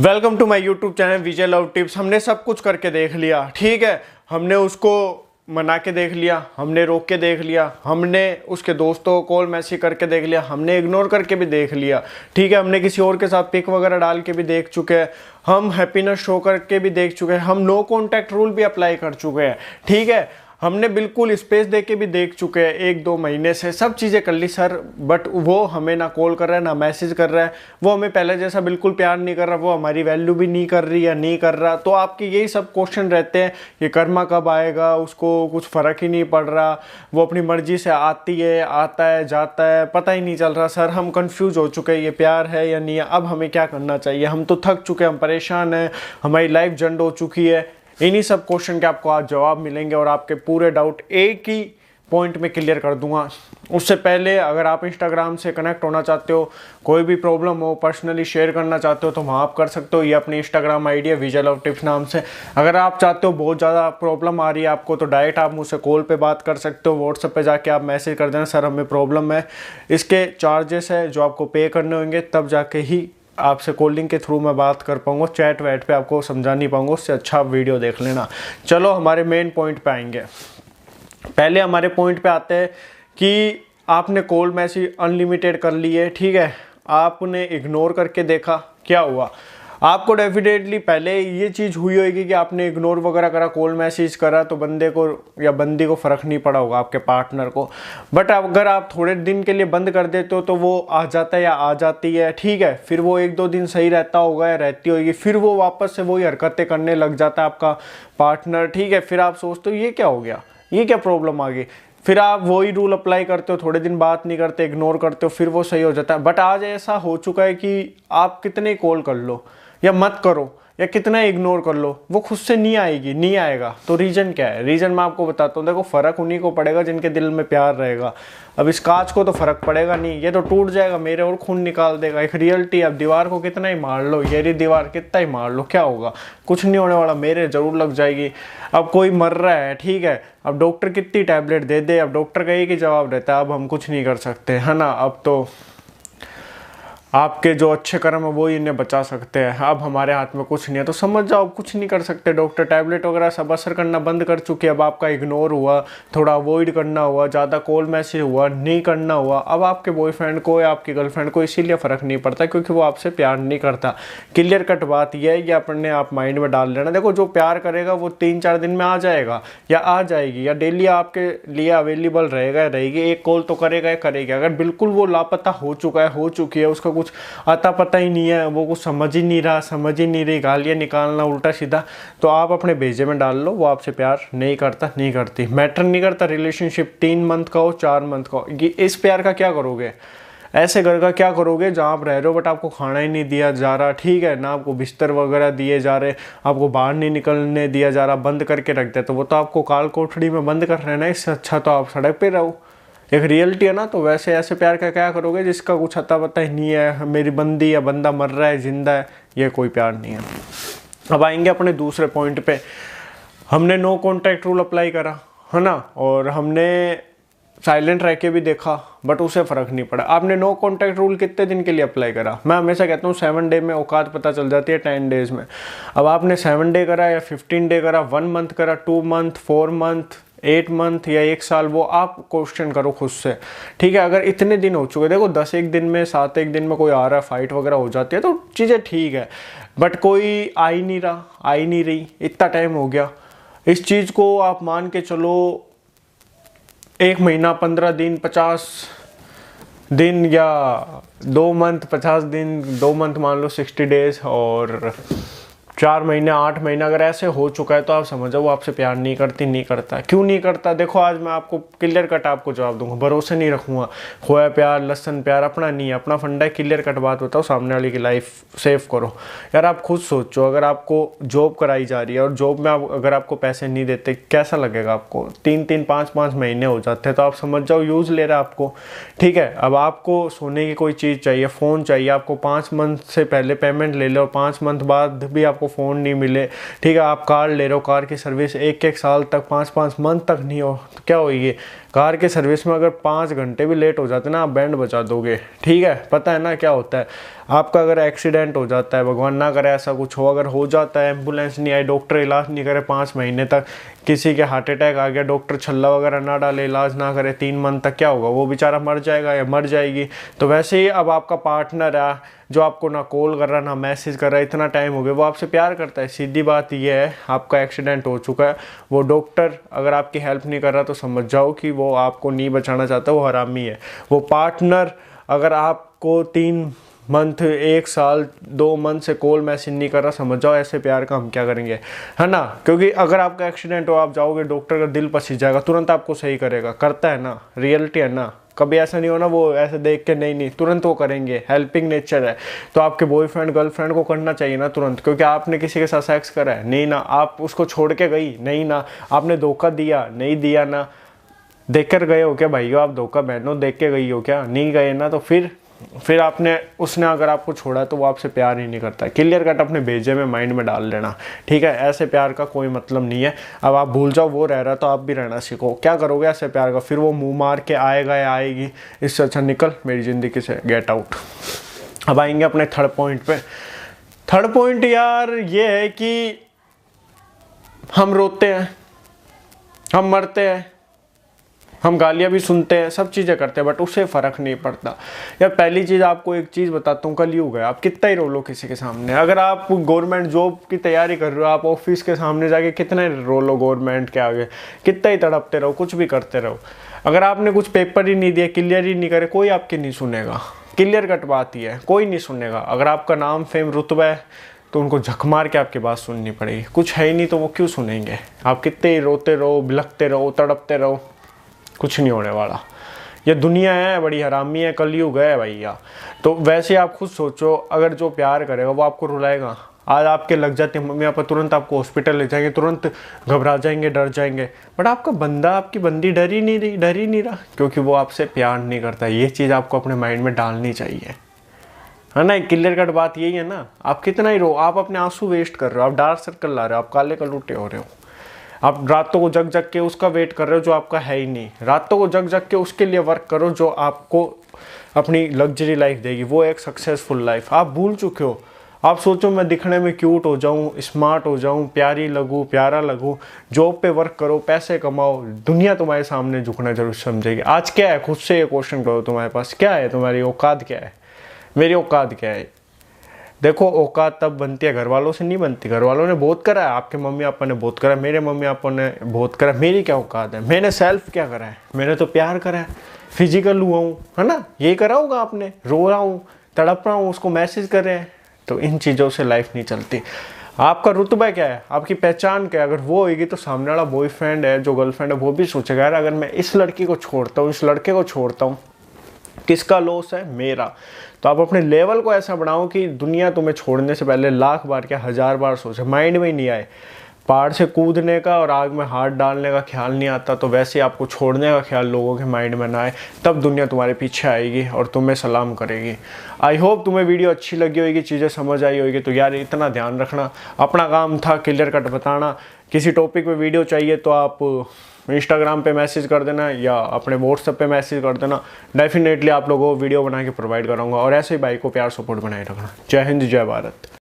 Welcome to my YouTube channel Vijay love tips. हमने सब कुछ करके देख लिया, ठीक है। हमने उसको मना के देख लिया, हमने रोक के देख लिया, हमने उसके दोस्तों को कॉल मैसेज करके देख लिया, हमने इग्नोर करके भी देख लिया, ठीक है। हमने किसी और के साथ पिक वगैरह डाल के भी देख चुके हैं, हम हैप्पीनेस शो करके भी देख चुके हैं, हम नो कॉन्टैक्ट रूल भी अप्लाई कर चुके हैं, ठीक है। हमने बिल्कुल स्पेस दे के भी देख चुके हैं, 1-2 महीने से सब चीज़ें कर ली सर। बट वो हमें ना कॉल कर रहा है ना मैसेज कर रहा है, वो हमें पहले जैसा बिल्कुल प्यार नहीं कर रहा, वो हमारी वैल्यू भी नहीं कर रही या नहीं कर रहा। तो आपके यही सब क्वेश्चन रहते हैं कि कर्मा कब आएगा, उसको कुछ फ़र्क ही नहीं पड़ रहा, वो अपनी मर्जी से आती है, आता है, जाता है, पता ही नहीं चल रहा। सर हम कंफ्यूज हो चुके हैं, ये प्यार है या नहीं है, अब हमें क्या करना चाहिए, हम तो थक चुके हैं, हम परेशान हैं, हमारी लाइफ जंड हो चुकी है। इन्हीं सब क्वेश्चन के आपको आज जवाब मिलेंगे और आपके पूरे डाउट एक ही पॉइंट में क्लियर कर दूंगा। उससे पहले अगर आप इंस्टाग्राम से कनेक्ट होना चाहते हो, कोई भी प्रॉब्लम हो, पर्सनली शेयर करना चाहते हो तो वहाँ आप कर सकते हो। ये अपनी इंस्टाग्राम आईडी है विजय लव टिप्स नाम से। अगर आप चाहते हो, बहुत ज़्यादा प्रॉब्लम आ रही है आपको, तो डायरेक्ट आप मुझसे कॉल पे बात कर सकते हो, व्हाट्सएप पे जाके आप मैसेज कर देना, सर हमें प्रॉब्लम है, इसके चार्जेस है जो आपको पे करने होंगे, तब जाके ही आपसे कॉलिंग के थ्रू मैं बात कर पाऊंगा। चैट वैट पे आपको समझा नहीं पाऊंगा, उससे अच्छा आप वीडियो देख लेना। चलो हमारे मेन पॉइंट पे आएंगे। पहले हमारे पॉइंट पे आते हैं कि आपने कॉल मैसेज अनलिमिटेड कर लिए, ठीक है, आपने इग्नोर करके देखा, क्या हुआ। आपको डेफिनेटली पहले ये चीज़ हुई होगी कि आपने इग्नोर वगैरह करा, कॉल मैसेज करा, तो बंदे को या बंदी को फ़र्क नहीं पड़ा होगा, आपके पार्टनर को। बट अगर आप थोड़े दिन के लिए बंद कर देते हो तो वो आ जाता है या आ जाती है, ठीक है। फिर वो 1-2 दिन सही रहता होगा या रहती होगी, फिर वो वापस से वही हरकतें करने लग जाता है आपका पार्टनर, ठीक है। फिर आप सोचते हो ये क्या हो गया, ये क्या प्रॉब्लम आ गई, फिर आप वही रूल अप्लाई करते हो, थोड़े दिन बात नहीं करते, इग्नोर करते हो, फिर वो सही हो जाता है। बट आज ऐसा हो चुका है कि आप कितने कॉल कर लो या मत करो या कितना इग्नोर कर लो, वो खुद से नहीं आएगी, नहीं आएगा। तो रीज़न क्या है, रीज़न मैं आपको बताता हूँ। देखो, फ़र्क उन्हीं को पड़ेगा जिनके दिल में प्यार रहेगा। अब इस कांच को तो फ़र्क पड़ेगा नहीं, ये तो टूट जाएगा, मेरे और खून निकाल देगा, एक रियलिटी। अब दीवार को कितना ही मार लो, ये दीवार कितना ही मार लो, क्या होगा, कुछ नहीं होने वाला, मेरे ज़रूर लग जाएगी। अब कोई मर रहा है, ठीक है, अब डॉक्टर कितनी टैबलेट दे दे, अब डॉक्टर का एक ही जवाब रहता है, अब हम कुछ नहीं कर सकते, है ना। अब तो आपके जो अच्छे कर्म है वो ही इन्हें बचा सकते हैं, अब हमारे हाथ में कुछ नहीं है। तो समझ जाओ कुछ नहीं कर सकते, डॉक्टर टैबलेट वगैरह सब असर करना बंद कर चुके। अब आपका इग्नोर हुआ, थोड़ा अवॉइड करना हुआ, ज़्यादा कॉल मैसेज हुआ, नहीं करना हुआ। अब आपके बॉयफ्रेंड को या आपकी गर्लफ्रेंड को इसीलिए फ़र्क नहीं पड़ता क्योंकि वो आपसे प्यार नहीं करता। क्लियर कट बात यह है, ये अपने आप माइंड में डाल लेना। देखो, जो प्यार करेगा वो 3-4 दिन में आ जाएगा या आ जाएगी, या डेली आपके लिए अवेलेबल रहेगा, रहेगी, एक कॉल तो करेगा या करेगी। अगर बिल्कुल वो लापता हो चुका है, हो चुकी है, उसका कुछ आता पता ही नहीं है, वो कुछ समझ ही नहीं रहा, समझ ही नहीं रही, गालियाँ निकालना उल्टा सीधा, तो आप अपने भेजे में डाल लो, वो आपसे प्यार नहीं करता, नहीं करती, मैटर नहीं करता। रिलेशनशिप 3 मंथ का हो, 4 मंथ का हो, इस प्यार का क्या करोगे, ऐसे घर का क्या करोगे जहाँ आप रह रहे हो बट आपको खाना ही नहीं दिया जा रहा, ठीक है ना, आपको बिस्तर वगैरह दिए जा रहे, आपको बाहर नहीं निकलने दिया जा रहा, बंद करके रख दे, तो वो तो आपको काल कोठड़ी में बंद कर रहे हैं ना। इससे अच्छा तो आप सड़क पे रहो, एक रियलिटी है ना। तो वैसे ऐसे प्यार का क्या करोगे जिसका कुछ अता पता ही नहीं है, मेरी बंदी या बंदा मर रहा है, जिंदा है, ये कोई प्यार नहीं है। अब आएंगे अपने दूसरे पॉइंट पे। हमने नो कॉन्टैक्ट रूल अप्लाई करा, है ना, और हमने साइलेंट रह के भी देखा, बट उसे फ़र्क नहीं पड़ा। आपने नो कॉन्टैक्ट रूल कितने दिन के लिए अप्लाई करा, मैं हमेशा कहता हूँ 7 डे में औकात पता चल जाती है, 10 डेज़ में। अब आपने 7 डे करा या 15 डे करा, 1 मंथ करा, 2 मंथ, 4 मंथ, 8 मंथ या 1 साल, वो आप क्वेश्चन करो खुद से, ठीक है। अगर इतने दिन हो चुके, देखो 10 दिन में, 7 दिन में कोई आ रहा है, फाइट वगैरह हो जाती है तो चीज़ें ठीक है, बट कोई आ ही नहीं रहा, आ ही नहीं रही, इतना टाइम हो गया। इस चीज़ को आप मान के चलो 1 महीना, 15 दिन, 50 दिन या 2 मंथ, 50 दिन, 2 मंथ मान लो 60 डेज, और 4 महीने, 8 महीने अगर ऐसे हो चुका है तो आप समझो वो आपसे प्यार नहीं करती, नहीं करता। क्यों नहीं करता, देखो आज मैं आपको क्लियर कट आपको जवाब दूंगा, भरोसे नहीं रखूंगा। खोया प्यार, लसन प्यार अपना नहीं है, अपना फंडा है। क्लियर कट बात बताओ, सामने वाले की लाइफ सेव करो। यार आप खुद सोचो, अगर आपको जॉब कराई जा रही है और जॉब में अगर आपको पैसे नहीं देते, कैसा लगेगा आपको। 3-3, 5-5 महीने हो जाते हैं, तो आप समझ जाओ यूज़ ले रहा है आपको, ठीक है। अब आपको सोने की कोई चीज़ चाहिए, फ़ोन चाहिए, आपको 5 मंथ से पहले पेमेंट ले लो, 5 मंथ बाद भी आपको फ़ोन नहीं मिले, ठीक है। आप कार ले रहे हो, कार की सर्विस 1-1 साल तक, 5-5 मंथ तक नहीं हो, तो क्या होगी, कार की सर्विस में अगर 5 घंटे भी लेट हो जाते ना, आप बैंड बजा दोगे। ठीक है, पता है ना क्या होता है, आपका अगर एक्सीडेंट हो जाता है, भगवान ना करे ऐसा कुछ हो, अगर हो जाता है, एम्बुलेंस नहीं आई, डॉक्टर इलाज नहीं करे 5 महीने तक, किसी के हार्ट अटैक आ गया, डॉक्टर छल्ला वगैरह ना डाले, इलाज ना करे 3 मंथ तक, क्या होगा, वो बेचारा मर जाएगा या मर जाएगी। तो वैसे ही अब आपका पार्टनर है जो आपको ना कॉल कर रहा ना मैसेज कर रहा है, इतना टाइम हो गया, वो आपसे प्यार करता है। सीधी बात ये है, आपका एक्सीडेंट हो चुका है, वो डॉक्टर अगर आपकी हेल्प नहीं कर रहा तो समझ जाओ कि वो आपको नहीं बचाना चाहता, वो हरामी है। वो पार्टनर अगर आपको 3 मंथ, 1 साल, 2 मंथ से कॉल मैसेज नहीं कर रहा, समझ जाओ ऐसे प्यार का हम क्या करेंगे, है ना। क्योंकि अगर आपका एक्सीडेंट हो, आप जाओगे, डॉक्टर का दिल पसीज जाएगा, तुरंत आपको सही करेगा, करता है ना, रियलिटी है ना। कभी ऐसा नहीं होना वो ऐसे देख के नहीं तुरंत वो करेंगे, हेल्पिंग नेचर है। तो आपके बॉयफ्रेंड गर्लफ्रेंड को करना चाहिए ना तुरंत, क्योंकि आपने किसी के साथ सेक्स करा है, नहीं ना, आप उसको छोड़ के गई, नहीं ना, आपने धोखा दिया, नहीं दिया ना, देख कर गए हो क्या भाइयों आप धोखा, बहनों देख के गई हो क्या, नहीं गए ना, तो फिर आपने, उसने अगर आपको छोड़ा तो वो आपसे प्यार ही नहीं करता। क्लियर कट अपने भेजे में माइंड में डाल लेना, ठीक है। ऐसे प्यार का कोई मतलब नहीं है। अब आप भूल जाओ वो रह रहा तो आप भी रहना सीखो। क्या करोगे ऐसे प्यार का, फिर वो मुंह मार के आएगा या आएगी, इससे अच्छा निकल मेरी ज़िंदगी से, गेट आउट। अब आएंगे अपने थर्ड पॉइंट पे। थर्ड पॉइंट यार ये है कि हम रोते हैं, हम मरते हैं, हम गालियाँ भी सुनते हैं, सब चीज़ें करते हैं, बट उससे फ़र्क नहीं पड़ता। यार पहली चीज़ आपको एक चीज़ बताता हूँ, कलयुग है, आप कितना ही रो लो किसी के सामने। अगर आप गवर्नमेंट जॉब की तैयारी कर रहे हो, आप ऑफिस के सामने जाके कितना ही रो लो गवर्नमेंट के आगे, कितना ही तड़पते रहो, कुछ भी करते रहो। अगर आपने कुछ पेपर ही नहीं दिया, क्लियर ही नहीं करे, कोई आपकी नहीं सुनेगा। क्लियर कट बात ही है, कोई नहीं सुनेगा। अगर आपका नाम फेम रुतबा है तो उनको झक मार के आपकी बात सुननी पड़ेगी। कुछ है ही नहीं तो वो क्यों सुनेंगे। आप कितने ही रोते रहो, बिलखते रहो, तड़पते रहो, कुछ नहीं होने वाला। ये दुनिया है, बड़ी हरामी है, कलयुग है भैया। तो वैसे आप खुद सोचो, अगर जो प्यार करेगा वो आपको रुलाएगा। आज आपके लग जाते हैं मम्मी पापा, तुरंत आपको हॉस्पिटल ले जाएंगे, तुरंत घबरा जाएंगे, डर जाएंगे, बट आपका बंदा, आपकी बंदी डर ही नहीं रहा, क्योंकि वो आपसे प्यार नहीं करता। ये चीज़ आपको अपने माइंड में डालनी चाहिए, है ना। क्लियर कट बात यही है ना। आप कितना ही रो, आप अपने आंसू वेस्ट कर रहे हो, आप डार्क सर्कल ला रहे हो, आप काले कलूटे हो रहे हो। आप रातों को जग जग के उसका वेट कर रहे हो जो आपका है ही नहीं। रातों को जग जग के उसके लिए वर्क करो जो आपको अपनी लग्जरी लाइफ देगी, वो एक सक्सेसफुल लाइफ। आप भूल चुके हो। आप सोचो मैं दिखने में क्यूट हो जाऊं, स्मार्ट हो जाऊं, प्यारी लगूं, प्यारा लगूं, जॉब पे वर्क करो, पैसे कमाओ, दुनिया तुम्हारे सामने झुकना जरूर समझेगी। आज क्या है, खुद से ये क्वेश्चन करो, तुम्हारे पास क्या है, तुम्हारी औकात क्या है, मेरी औकात क्या है। देखो औकात तब बनती है, घर वालों से नहीं बनती। घर वालों ने बहुत करा है, आपके मम्मी पापा ने बहुत करा है, मेरे मम्मी पापा ने बहुत करा है। मेरी क्या औकात है, मैंने सेल्फ क्या करा है, मैंने तो प्यार करा है, फिजिकल हुआ हूँ, है ना। यही करा होगा आपने, रो रहा हूँ, तड़प रहा हूँ, उसको मैसेज कर रहे हैं। तो इन चीज़ों से लाइफ नहीं चलती। आपका रुतबा क्या है, आपकी पहचान क्या है, अगर वो होगी तो सामने वाला बॉयफ्रेंड है, जो गर्लफ्रेंड है, वो भी सोचेगा यार अगर मैं इस लड़की को छोड़ता हूँ, इस लड़के को छोड़ता हूँ, किसका लॉस है, मेरा। तो आप अपने लेवल को ऐसा बढ़ाओ कि दुनिया तुम्हें छोड़ने से पहले 1,00,000 बार क्या 1,000 बार सोचे, माइंड में ही नहीं आए। पहाड़ से कूदने का और आग में हाथ डालने का ख्याल नहीं आता, तो वैसे ही आपको छोड़ने का ख्याल लोगों के माइंड में ना आए, तब दुनिया तुम्हारे पीछे आएगी और तुम्हें सलाम करेगी। आई होप तुम्हें वीडियो अच्छी लगी होगी, चीज़ें समझ आई होगी। तो यार इतना ध्यान रखना, अपना काम था क्लियर कट बताना। किसी टॉपिक पे वीडियो चाहिए तो आप इंस्टाग्राम पे मैसेज कर देना या अपने व्हाट्सएप पे मैसेज कर देना। डेफिनेटली आप लोगों को वीडियो बना के प्रोवाइड करूँगा। और ऐसे ही भाई को प्यार सपोर्ट बनाए रखना। जय हिंद, जय भारत।